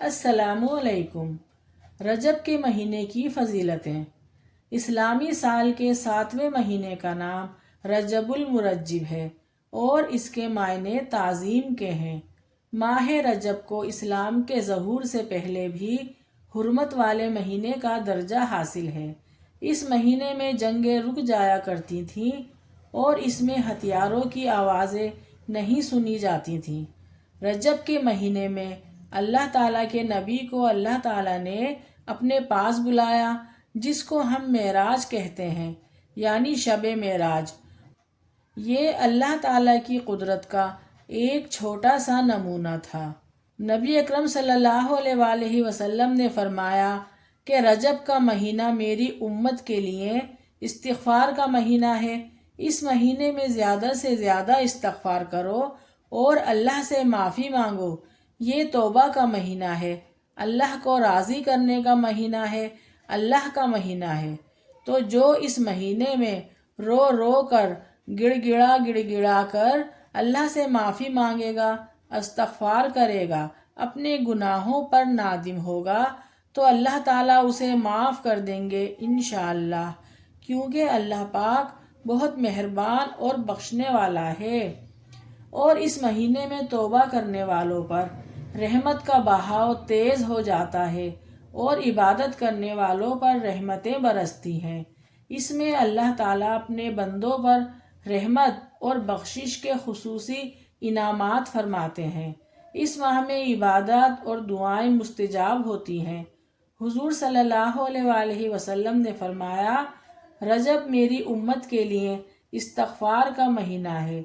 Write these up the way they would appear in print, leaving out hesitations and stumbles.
السلام علیکم۔ رجب کے مہینے کی فضیلتیں۔ اسلامی سال کے 7ویں مہینے کا نام رجب المرجب ہے اور اس کے معنی تعظیم کے ہیں۔ ماہ رجب کو اسلام کے ظہور سے پہلے بھی حرمت والے مہینے کا درجہ حاصل ہے۔ اس مہینے میں جنگیں رک جایا کرتی تھیں اور اس میں ہتھیاروں کی آوازیں نہیں سنی جاتی تھیں۔ رجب کے مہینے میں اللہ تعالیٰ کے نبی کو اللہ تعالیٰ نے اپنے پاس بلایا، جس کو ہم معراج کہتے ہیں، یعنی شب معراج۔ یہ اللہ تعالیٰ کی قدرت کا ایک چھوٹا سا نمونہ تھا۔ نبی اکرم صلی اللہ علیہ وآلہ وسلم نے فرمایا کہ رجب کا مہینہ میری امت کے لیے استغفار کا مہینہ ہے۔ اس مہینے میں زیادہ سے زیادہ استغفار کرو اور اللہ سے معافی مانگو۔ یہ توبہ کا مہینہ ہے، اللہ کو راضی کرنے کا مہینہ ہے، اللہ کا مہینہ ہے۔ تو جو اس مہینے میں رو رو کر گڑ گڑا کر اللہ سے معافی مانگے گا، استغفار کرے گا، اپنے گناہوں پر نادم ہوگا، تو اللہ تعالیٰ اسے معاف کر دیں گے انشاءاللہ، کیونکہ اللہ پاک بہت مہربان اور بخشنے والا ہے۔ اور اس مہینے میں توبہ کرنے والوں پر رحمت کا بہاؤ تیز ہو جاتا ہے اور عبادت کرنے والوں پر رحمتیں برستی ہیں۔ اس میں اللہ تعالیٰ اپنے بندوں پر رحمت اور بخشش کے خصوصی انعامات فرماتے ہیں۔ اس ماہ میں عبادات اور دعائیں مستجاب ہوتی ہیں۔ حضور صلی اللہ علیہ وآلہ وسلم نے فرمایا، رجب میری امت کے لیے استغفار کا مہینہ ہے،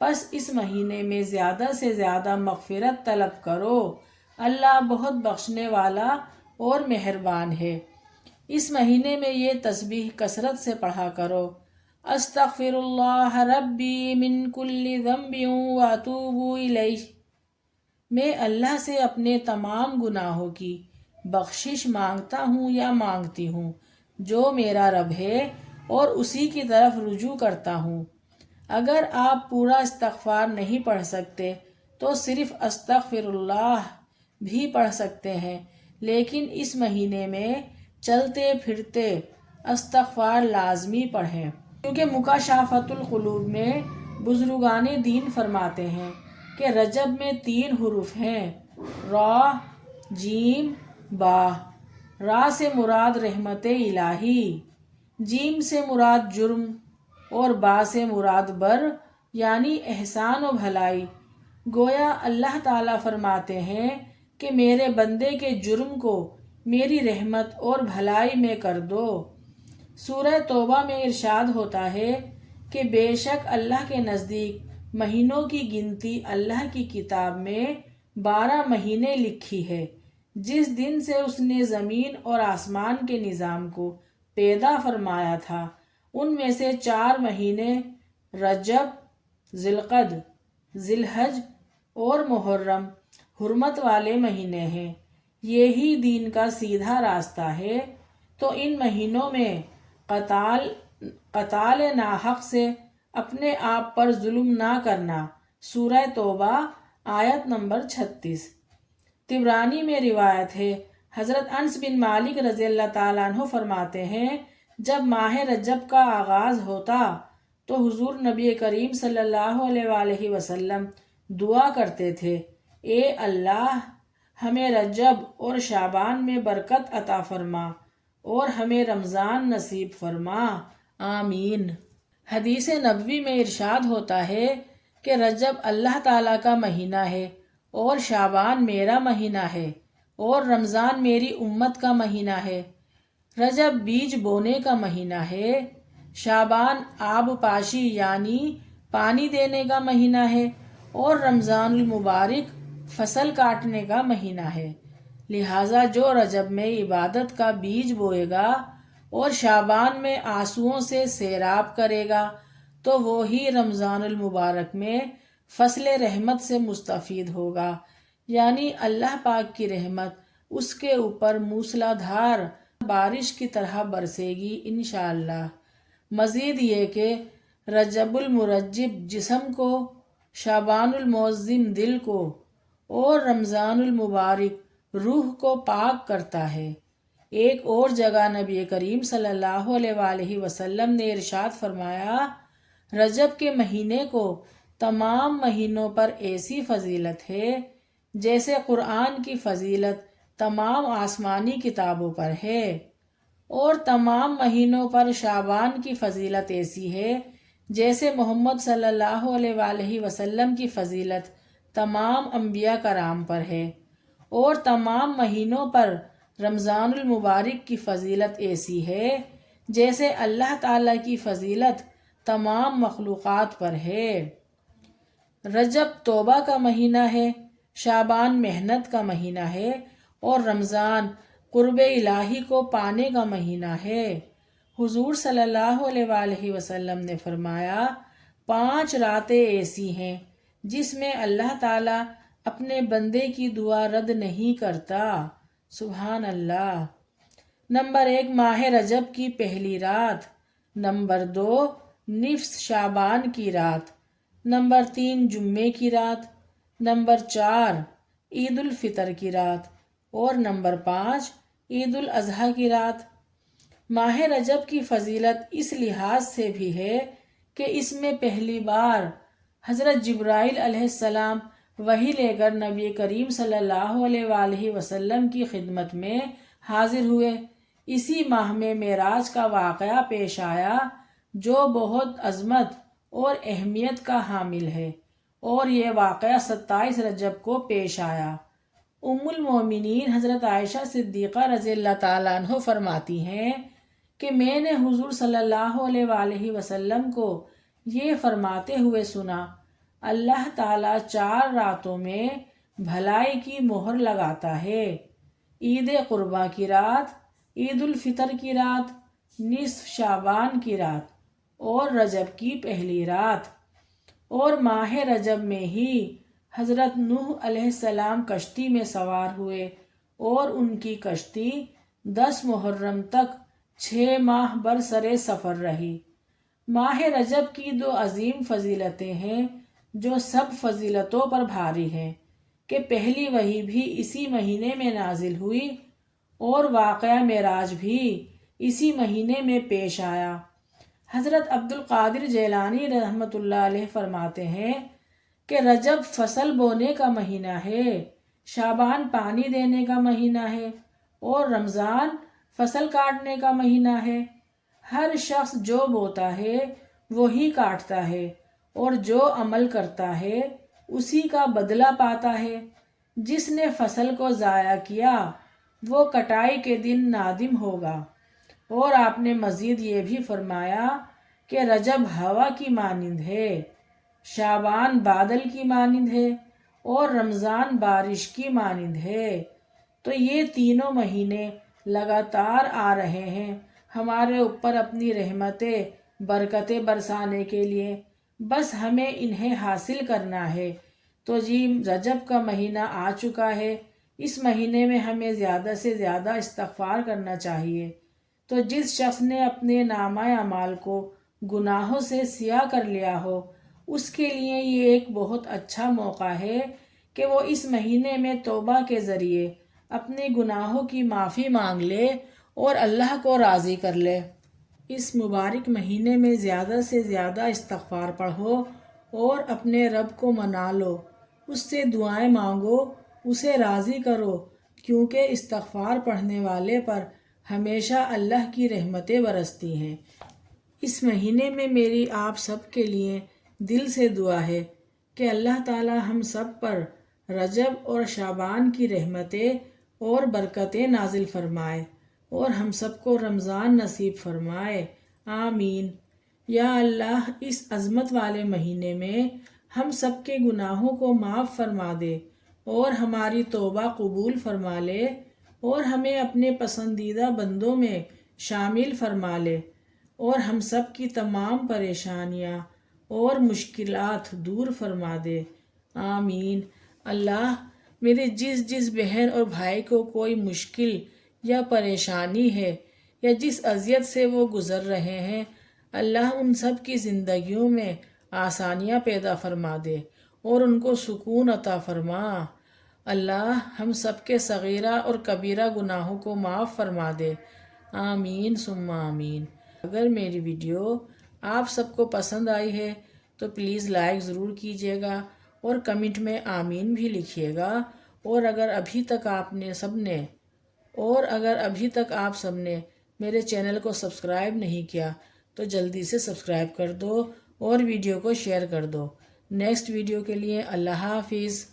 پس اس مہینے میں زیادہ سے زیادہ مغفرت طلب کرو، اللہ بہت بخشنے والا اور مہربان ہے۔ اس مہینے میں یہ تسبیح کثرت سے پڑھا کرو، استغفر اللہ ربی من کل ذنب واتوب الیہ۔ میں اللہ سے اپنے تمام گناہوں کی بخشش مانگتا ہوں یا مانگتی ہوں، جو میرا رب ہے، اور اسی کی طرف رجوع کرتا ہوں۔ اگر آپ پورا استغفار نہیں پڑھ سکتے تو صرف استغفر اللہ بھی پڑھ سکتے ہیں، لیکن اس مہینے میں چلتے پھرتے استغفار لازمی پڑھیں، کیونکہ مکاشفۃ القلوب میں بزرگان دین فرماتے ہیں کہ رجب میں 3 حروف ہیں، را، جیم، با۔ را سے مراد رحمت الہی، جیم سے مراد جرم اور با سے مراد بر، یعنی احسان و بھلائی۔ گویا اللہ تعالیٰ فرماتے ہیں کہ میرے بندے کے جرم کو میری رحمت اور بھلائی میں کر دو۔ سورہ توبہ میں ارشاد ہوتا ہے کہ بے شک اللہ کے نزدیک مہینوں کی گنتی اللہ کی کتاب میں 12 مہینے لکھی ہے۔ جس دن سے اس نے زمین اور آسمان کے نظام کو پیدا فرمایا تھا، ان میں سے 4 مہینے رجب، ذی القعدہ، ذی الحج اور محرم حرمت والے مہینے ہیں۔ یہی دین کا سیدھا راستہ ہے۔ تو ان مہینوں میں قتال ناحق سے اپنے آپ پر ظلم نہ کرنا۔ سورہ توبہ آیت نمبر 36۔ طبرانی میں روایت ہے، حضرت انس بن مالک رضی اللہ تعالیٰ عنہ فرماتے ہیں، جب ماہ رجب کا آغاز ہوتا تو حضور نبی کریم صلی اللہ علیہ وآلہ وسلم دعا کرتے تھے، اے اللہ، ہمیں رجب اور شعبان میں برکت عطا فرما اور ہمیں رمضان نصیب فرما، آمین۔ حدیث نبوی میں ارشاد ہوتا ہے کہ رجب اللہ تعالیٰ کا مہینہ ہے اور شعبان میرا مہینہ ہے اور رمضان میری امت کا مہینہ ہے۔ رجب بیج بونے کا مہینہ ہے، شعبان آب پاشی یعنی پانی دینے کا مہینہ ہے، اور رمضان المبارک فصل کاٹنے کا مہینہ ہے۔ لہٰذا جو رجب میں عبادت کا بیج بوئے گا اور شعبان میں آنسوؤں سے سیراب کرے گا، تو وہی رمضان المبارک میں فصل رحمت سے مستفید ہوگا، یعنی اللہ پاک کی رحمت اس کے اوپر موسلا دھار بارش کی طرح برسے گی انشاءاللہ۔ مزید یہ کہ رجب المرجب جسم کو، شعبان المعظم دل کو، اور رمضان المبارک روح کو پاک کرتا ہے۔ ایک اور جگہ نبی کریم صلی اللہ علیہ وآلہ وسلم نے ارشاد فرمایا، رجب کے مہینے کو تمام مہینوں پر ایسی فضیلت ہے جیسے قرآن کی فضیلت تمام آسمانی کتابوں پر ہے، اور تمام مہینوں پر شعبان کی فضیلت ایسی ہے جیسے محمد صلی اللہ علیہ وآلہ وسلم کی فضیلت تمام انبیاء کرام پر ہے، اور تمام مہینوں پر رمضان المبارک کی فضیلت ایسی ہے جیسے اللہ تعالیٰ کی فضیلت تمام مخلوقات پر ہے۔ رجب توبہ کا مہینہ ہے، شعبان محنت کا مہینہ ہے، اور رمضان قرب الہی کو پانے کا مہینہ ہے۔ حضور صلی اللہ علیہ وآلہ وسلم نے فرمایا، 5 راتیں ایسی ہیں جس میں اللہ تعالیٰ اپنے بندے کی دعا رد نہیں کرتا۔ سبحان اللہ۔ نمبر 1 ماہ رجب کی پہلی رات، نمبر 2 نصف شعبان کی رات، نمبر 3 جمعے کی رات، نمبر 4 عید الفطر کی رات، اور نمبر 5 عید الاضحیٰ کی رات۔ ماہ رجب کی فضیلت اس لحاظ سے بھی ہے کہ اس میں پہلی بار حضرت جبرائیل علیہ السلام وحی لے کر نبی کریم صلی اللہ علیہ وآلہ وسلم کی خدمت میں حاضر ہوئے۔ اسی ماہ میں معراج کا واقعہ پیش آیا جو بہت عظمت اور اہمیت کا حامل ہے، اور یہ واقعہ 27 رجب کو پیش آیا۔ ام المومنین حضرت عائشہ صدیقہ رضی اللہ تعالیٰ عنہ فرماتی ہیں کہ میں نے حضور صلی اللہ علیہ وآلہ وسلم کو یہ فرماتے ہوئے سنا، اللہ تعالیٰ 4 راتوں میں بھلائی کی مہر لگاتا ہے، عید قربہ کی رات، عید الفطر کی رات، نصف شعبان کی رات، اور رجب کی پہلی رات۔ اور ماہ رجب میں ہی حضرت نوح علیہ السلام کشتی میں سوار ہوئے، اور ان کی کشتی 10 محرم تک 6 ماہ برسر سفر رہی۔ ماہ رجب کی 2 عظیم فضیلتیں ہیں جو سب فضیلتوں پر بھاری ہیں کہ پہلی وحی بھی اسی مہینے میں نازل ہوئی، اور واقعہ معراج بھی اسی مہینے میں پیش آیا۔ حضرت عبد القادر جیلانی رحمۃ اللہ علیہ فرماتے ہیں کہ رجب فصل بونے کا مہینہ ہے، شعبان پانی دینے کا مہینہ ہے، اور رمضان فصل کاٹنے کا مہینہ ہے۔ ہر شخص جو بوتا ہے وہی کاٹتا ہے، اور جو عمل کرتا ہے اسی کا بدلہ پاتا ہے۔ جس نے فصل کو ضائع کیا وہ کٹائی کے دن نادم ہوگا۔ اور آپ نے مزید یہ بھی فرمایا کہ رجب ہوا کی مانند ہے، شعبان بادل کی مانند ہے، اور رمضان بارش کی مانند ہے۔ تو یہ تینوں مہینے لگاتار آ رہے ہیں ہمارے اوپر اپنی رحمتیں برکتیں برسانے کے لیے، بس ہمیں انہیں حاصل کرنا ہے۔ تو جی رجب کا مہینہ آ چکا ہے، اس مہینے میں ہمیں زیادہ سے زیادہ استغفار کرنا چاہیے۔ تو جس شخص نے اپنے نامہ اعمال کو گناہوں سے سیاہ کر لیا ہو، اس کے لیے یہ ایک بہت اچھا موقع ہے کہ وہ اس مہینے میں توبہ کے ذریعے اپنے گناہوں کی معافی مانگ لے اور اللہ کو راضی کر لے۔ اس مبارک مہینے میں زیادہ سے زیادہ استغفار پڑھو اور اپنے رب کو منا لو، اس سے دعائیں مانگو، اسے راضی کرو، کیونکہ استغفار پڑھنے والے پر ہمیشہ اللہ کی رحمتیں برستی ہیں۔ اس مہینے میں میری آپ سب کے لیے دل سے دعا ہے کہ اللہ تعالی ہم سب پر رجب اور شعبان کی رحمتیں اور برکتیں نازل فرمائے، اور ہم سب کو رمضان نصیب فرمائے، آمین۔ یا اللہ اس عظمت والے مہینے میں ہم سب کے گناہوں کو معاف فرما دے اور ہماری توبہ قبول فرما لے، اور ہمیں اپنے پسندیدہ بندوں میں شامل فرما لے، اور ہم سب کی تمام پریشانیاں اور مشکلات دور فرما دے، آمین۔ اللہ میرے جس بہن اور بھائی کو کوئی مشکل یا پریشانی ہے یا جس اذیت سے وہ گزر رہے ہیں، اللہ ان سب کی زندگیوں میں آسانیاں پیدا فرما دے اور ان کو سکون عطا فرما۔ اللہ ہم سب کے صغیرہ اور کبیرہ گناہوں کو معاف فرما دے، آمین ثم آمین۔ اگر میری ویڈیو آپ سب کو پسند آئی ہے تو پلیز لائک ضرور کیجیے گا اور کمنٹ میں آمین بھی لکھیے گا، اور اگر ابھی تک آپ سب نے میرے چینل کو سبسکرائب نہیں کیا تو جلدی سے سبسکرائب کر دو اور ویڈیو کو شیئر کر دو۔ نیکسٹ ویڈیو کے لیے اللہ حافظ۔